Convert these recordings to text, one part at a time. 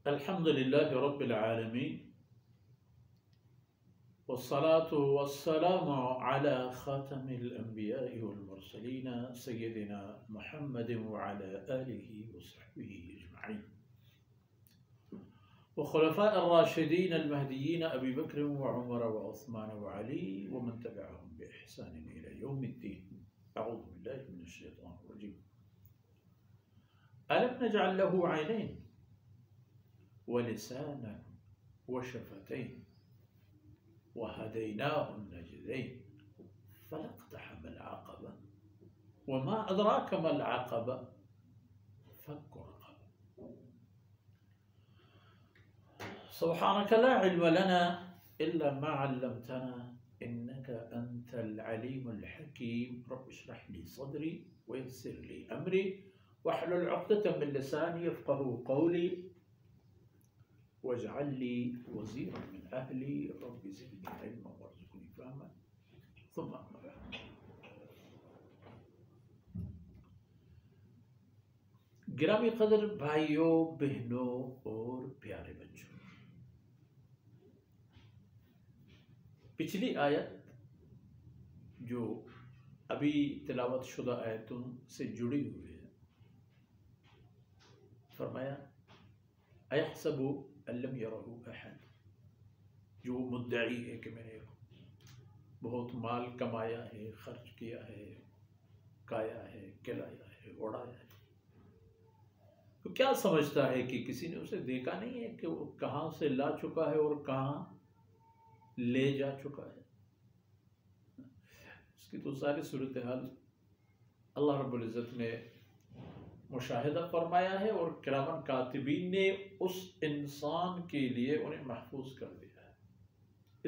الحمد لله رب العالمين والصلاة والسلام على خاتم الأنبياء والمرسلين سيدنا محمد وعلى آله وصحبه أجمعين وخلفاء الراشدين المهديين أبي بكر وعمر وعثمان وعلي ومن تبعهم بإحسان إلى يوم الدين. أعوذ بالله من الشيطان الرجيم. ألم نجعل له عينين ولسانا وشفتين وهديناه النجدين فلا اقتحم العقبة وما أدراك ما العقبة فك رقبة. سبحانك لا علم لنا إلا ما علمتنا إنك أنت العليم الحكيم. رب اشرح لي صدري ويسر لي أمري واحلل عقدة من لساني يفقهوا قولي واجعل لي وزيرا من أهلي رب زدني علما وارزقني فهما. ثم أما بعد. گرامی قدر بھائیوں، بہنوں اور پیارے بچوں، پچھلی آیت جو ابھی تلاوت شدہ آیتوں سے جڑی ہوئی ہے، فرمایا اَيَحْسَبُ أَن لَّمْ يَرَهُ أَحَدٌ، جو مدعی ہے کہ میں نے بہت مال کمایا ہے، خرچ کیا ہے، کھایا ہے، کھلایا ہے، اڑایا ہے، تو کیا سمجھتا ہے کہ کسی نے اسے دیکھا نہیں ہے کہ وہ کہاں سے لا چکا ہے اور کہاں لے جا چکا ہے؟ اس کی تو ساری صورتحال اللہ رب العزت نے مشاہدہ فرمایا ہے اور کرامن کاتبین نے اس انسان کے لیے انہیں محفوظ کر دیا ہے.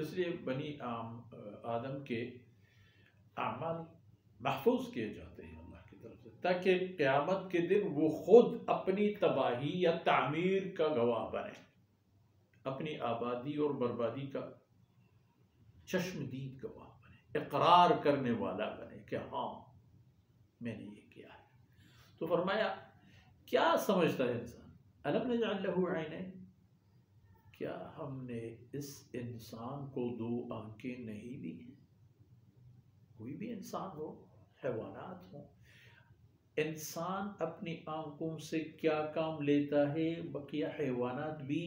اس لیے بنی آدم کے اعمال محفوظ کیے جاتے ہیں اللہ کی طرف سے، تاکہ قیامت کے دن وہ خود اپنی تباہی یا تعمیر کا گواہ بنے، اپنی آبادی اور بربادی کا چشمدید گواہ بنے، اقرار کرنے والا بنے کہ ہاں میں نے یہ کیا ہے. تو فرمایا کیا سمجھتا ہے انسان؟ الم نجعل له عینین، کیا ہم نے اس انسان کو دو آنکھیں نہیں دی ہیں؟ کوئی بھی انسان ہو، حیوانات ہوں، انسان اپنی آنکھوں سے کیا کام لیتا ہے، بقیہ حیوانات بھی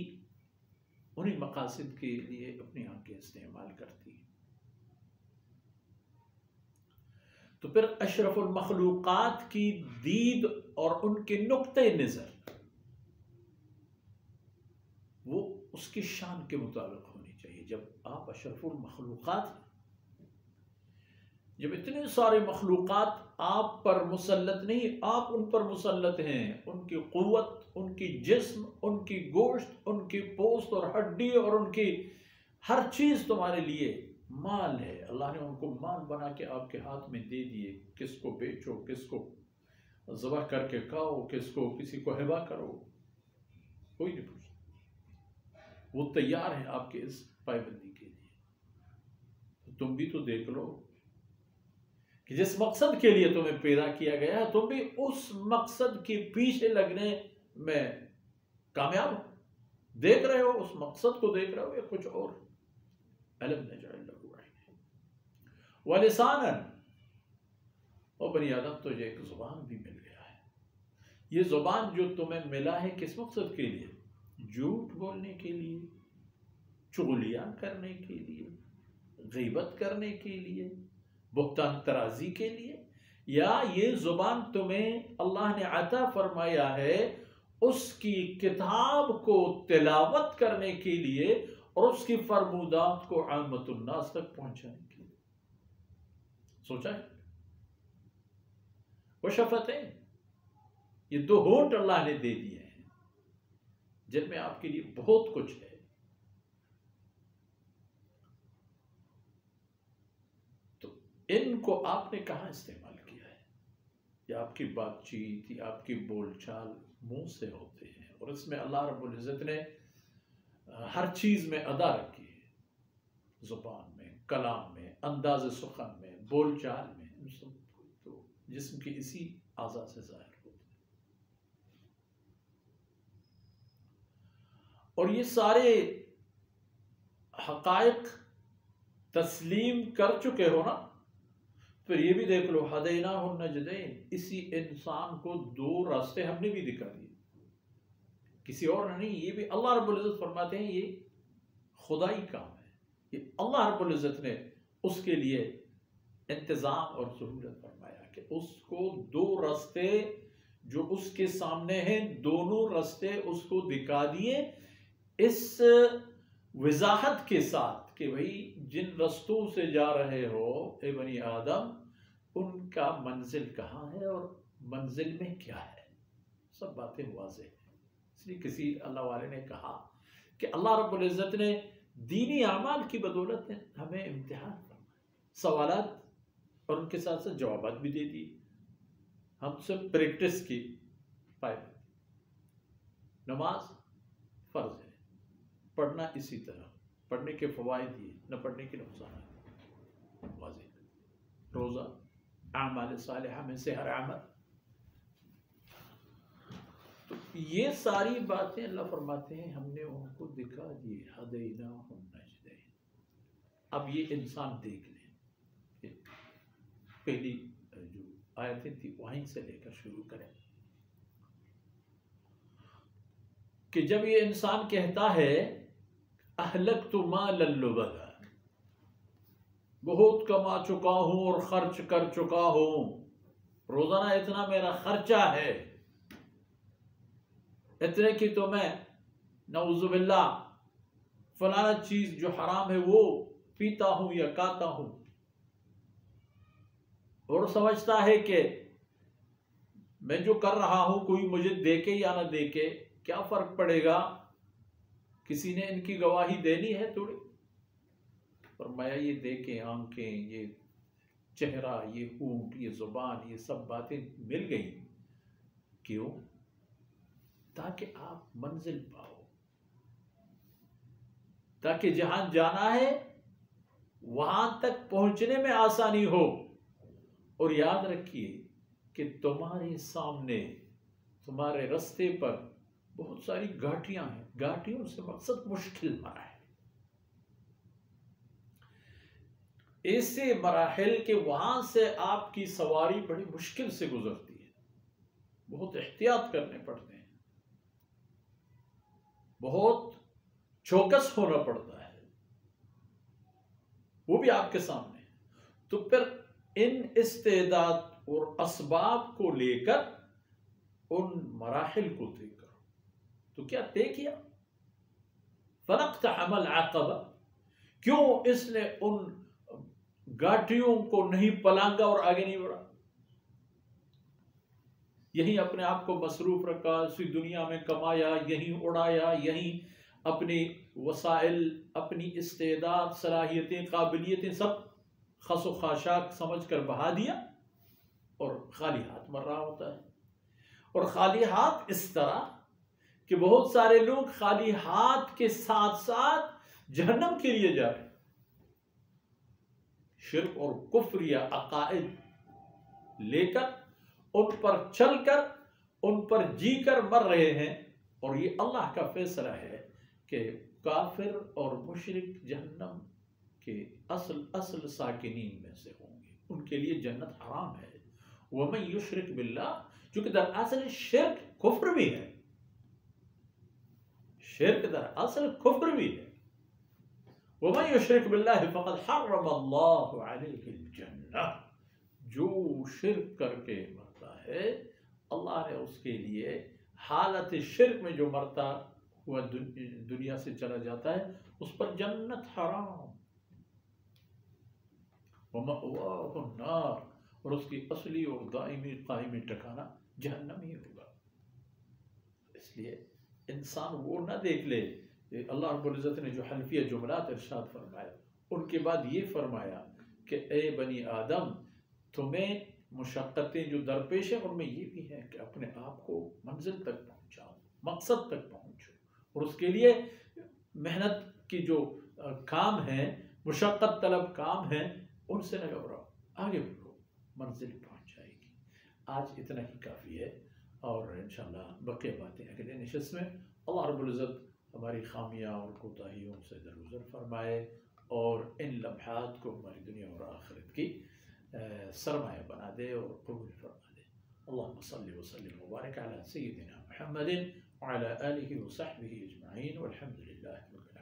انہیں مقاصد کے لیے اپنی آنکھیں استعمال کرتی ہیں. تو پھر اشرف المخلوقات کی دید اور ان کے نقطہ نظر وہ اس کی شان کے مطابق ہونی چاہیے. جب آپ اشرف المخلوقات ہیں، جب اتنے سارے مخلوقات آپ پر مسلط نہیں، آپ ان پر مسلط ہیں، ان کی قوت، ان کی جسم، ان کی گوشت، ان کی پوست اور ہڈی اور ان کی ہر چیز تمہارے لیے مال ہے. اللہ نے ان کو مال بنا کے آپ کے ہاتھ میں دے دیے. کس کو بیچو، کس کو ذبح کر کے کھاؤ، کسی کو ہبہ کرو، کوئی نہیں پوچھتا. وہ تیار ہے آپ کے اس پائبندی کے لیے. تم بھی تو دیکھ لو کہ جس مقصد کے لیے تمہیں پیدا کیا گیا ہے، تم بھی اس مقصد کے پیچھے لگنے میں کامیاب ہو. دیکھ رہے ہو، اس مقصد کو دیکھ رہے ہو یا کچھ اور؟ الم نجعل له عینین ولسانا، اور بنی آدم تجھے ایک زبان بھی مل گیا ہے. یہ زبان جو تمہیں ملا ہے کس مقصد کے لیے؟ جھوٹ بولنے کے لیے، چغلیاں کرنے کے لیے، غیبت کرنے کے لیے، بہتان ترازی کے لیے؟ یا یہ زبان تمہیں اللہ نے عطا فرمایا ہے اس کی کتاب کو تلاوت کرنے کے لیے اور اس کی فرمودات کو عامت الناس تک پہنچانے کے لیے؟ سوچا ہے؟ وہ شفتیں، یہ دو ہونٹ اللہ نے دے دیے ہیں جن میں آپ کے لیے بہت کچھ ہے. تو ان کو آپ نے کہاں استعمال کیا ہے؟ یہ آپ کی بات چیت یا آپ کی بول چال منہ سے ہوتے ہیں، اور اس میں اللہ رب العزت نے ہر چیز میں ادا رکھی ہے، زبان میں، کلام میں، انداز سخن میں، بول چال میں. ان سب تو جسم کی اسی اعضاء سے ظاہر ہوتے ہیں. اور یہ سارے حقائق تسلیم کر چکے ہو نا، پھر یہ بھی دیکھ لو ہدیناہ النجدین، اسی انسان کو دو راستے ہم نے بھی دکھا دیے، کسی اور نے نہیں. یہ بھی اللہ رب العزت فرماتے ہیں یہ خدائی کام ہے، یہ اللہ رب العزت نے اس کے لیے انتظام اور سہولت فرمایا کہ اس کو دو راستے جو اس کے سامنے ہیں، دونوں راستے اس کو دکھا دیے، اس وضاحت کے ساتھ کہ بھئی جن رستوں سے جا رہے ہو اے بنی آدم، ان کا منزل کہاں ہے اور منزل میں کیا ہے، سب باتیں واضح ہیں. اس لیے کسی اللہ والے نے کہا کہ اللہ رب العزت نے دینی اعمال کی بدولت ہمیں امتحان فرمایا، سوالات اور ان کے ساتھ ساتھ جوابات بھی دے دیے، ہم سب پریکٹس کی پائے. نماز فرض ہے، پڑھنا اسی طرح، پڑھنے کے فوائد یہ، نہ پڑھنے کے نقصانات واضح. روزہ اعمال صالحہ میں سے ہر عمل. تو یہ ساری باتیں اللہ فرماتے ہیں ہم نے ان کو دکھا دی، ہدیناہ النجدین. اب یہ انسان دیکھ لیں کہ پہلی جو آیتیں تھی وہیں سے لے کر شروع کریں کہ جب یہ انسان کہتا ہے اہلکت مالا لبدا، بہت کما چکا ہوں اور خرچ کر چکا ہوں، روزانہ اتنا میرا خرچہ ہے، اتنے کی تو میں نعوذ باللہ فلانا چیز جو حرام ہے وہ پیتا ہوں یا کھاتا ہوں، اور سمجھتا ہے کہ میں جو کر رہا ہوں کوئی مجھے دیکھے یا نہ دیکھے کیا فرق پڑے گا، کسی نے ان کی گواہی دینی ہے تھوڑی. فرمایا یہ دیکھیں آنکھیں، یہ چہرہ، یہ ہونٹ، یہ زبان، یہ سب باتیں مل گئی. کیوں؟ تاکہ آپ منزل پاؤ، تاکہ جہاں جانا ہے وہاں تک پہنچنے میں آسانی ہو. اور یاد رکھیے کہ تمہارے سامنے، تمہارے رستے پر بہت ساری گھاٹیاں ہیں، گھاٹیوں سے مقصد مشکل مراحل، ایسے مراحل کہ وہاں سے آپ کی سواری بڑی مشکل سے گزرتی ہے، بہت احتیاط کرنے پڑتے ہیں، بہت چوکس ہونا پڑتا ہے، وہ بھی آپ کے سامنے. تو پھر ان استعداد اور اسباب کو لے کر ان مراحل کو طے کرو. تو کیا طے کیا؟ فَلَقْتَحَمَ الْعَقَبَةَ، کیوں اس نے ان گاٹیوں کو نہیں پلانگا اور آگے نہیں بڑھا؟ یہیں اپنے آپ کو مصروف رکھا، اسی دنیا میں کمایا، یہیں اڑایا، یہیں اپنی وسائل، اپنی استعداد، صلاحیتیں، قابلیتیں سب خس و خاشاک سمجھ کر بہا دیا، اور خالی ہاتھ مر رہا ہوتا ہے. اور خالی ہاتھ اس طرح کہ بہت سارے لوگ خالی ہاتھ کے ساتھ ساتھ جہنم کے لیے جا رہے ہیں، شرک اور کفر یا عقائد لے کر، ان پر چل کر، ان پر جی کر مر رہے ہیں. اور یہ اللہ کا فیصلہ ہے کہ کافر اور مشرک جہنم کے اصل ساکنین میں سے ہوں گے، ان کے لیے جنت حرام ہے. وَمَن يُشْرِكْ بِاللَّهِ، چونکہ در اصل شرک کفر بھی ہے، شرک در اصل کفر بھی ہے. وَمَن يُشْرِكْ بِاللَّهِ فَقَدْ حَرَّمَ اللَّهُ عَلَيْهِ الْجَنَّةَ، جو شرک کر کے مرتا ہے اللہ نے اس کے لیے حالت شرک میں جو مرتا ہوا دنیا سے چلا جاتا ہے اس پر جنت حرام. وَمَأْوَاهُ النَّارُ، اور اس کی اصلی اور دائمی قائمی ٹھکانہ جہنم ہی ہوگا. اس لیے انسان وہ نہ دیکھ لے. اللہ رب العزت نے جو حلفیہ جملات ارشاد فرمایا، ان کے بعد یہ فرمایا کہ اے بنی آدم، تمہیں مشقتیں جو درپیش ہیں ان میں یہ بھی ہے کہ اپنے آپ کو منزل تک پہنچاؤ، مقصد تک پہنچو، اور اس کے لیے محنت کی جو کام ہیں، مشقت طلب کام ہیں، ان سے نہ گھبراؤ، آگے بڑھو، منزل پہنچ جائے گی. آج اتنا ہی کافی ہے، اور انشاءاللہ بقیہ باتیں اگلے نشست میں اللہ رب العزت ہماری خامیاں اور کوتاہیوں سے درگزر فرمائے اور ان لمحات کو ہماری دنیا اور آخرت کی سرمایہ بنا دے اور قبول فرما دے. اللهم صل وسلم وبارك على سيدنا محمد وعلى آله وصحبه أجمعين والحمد لله رب العالمين.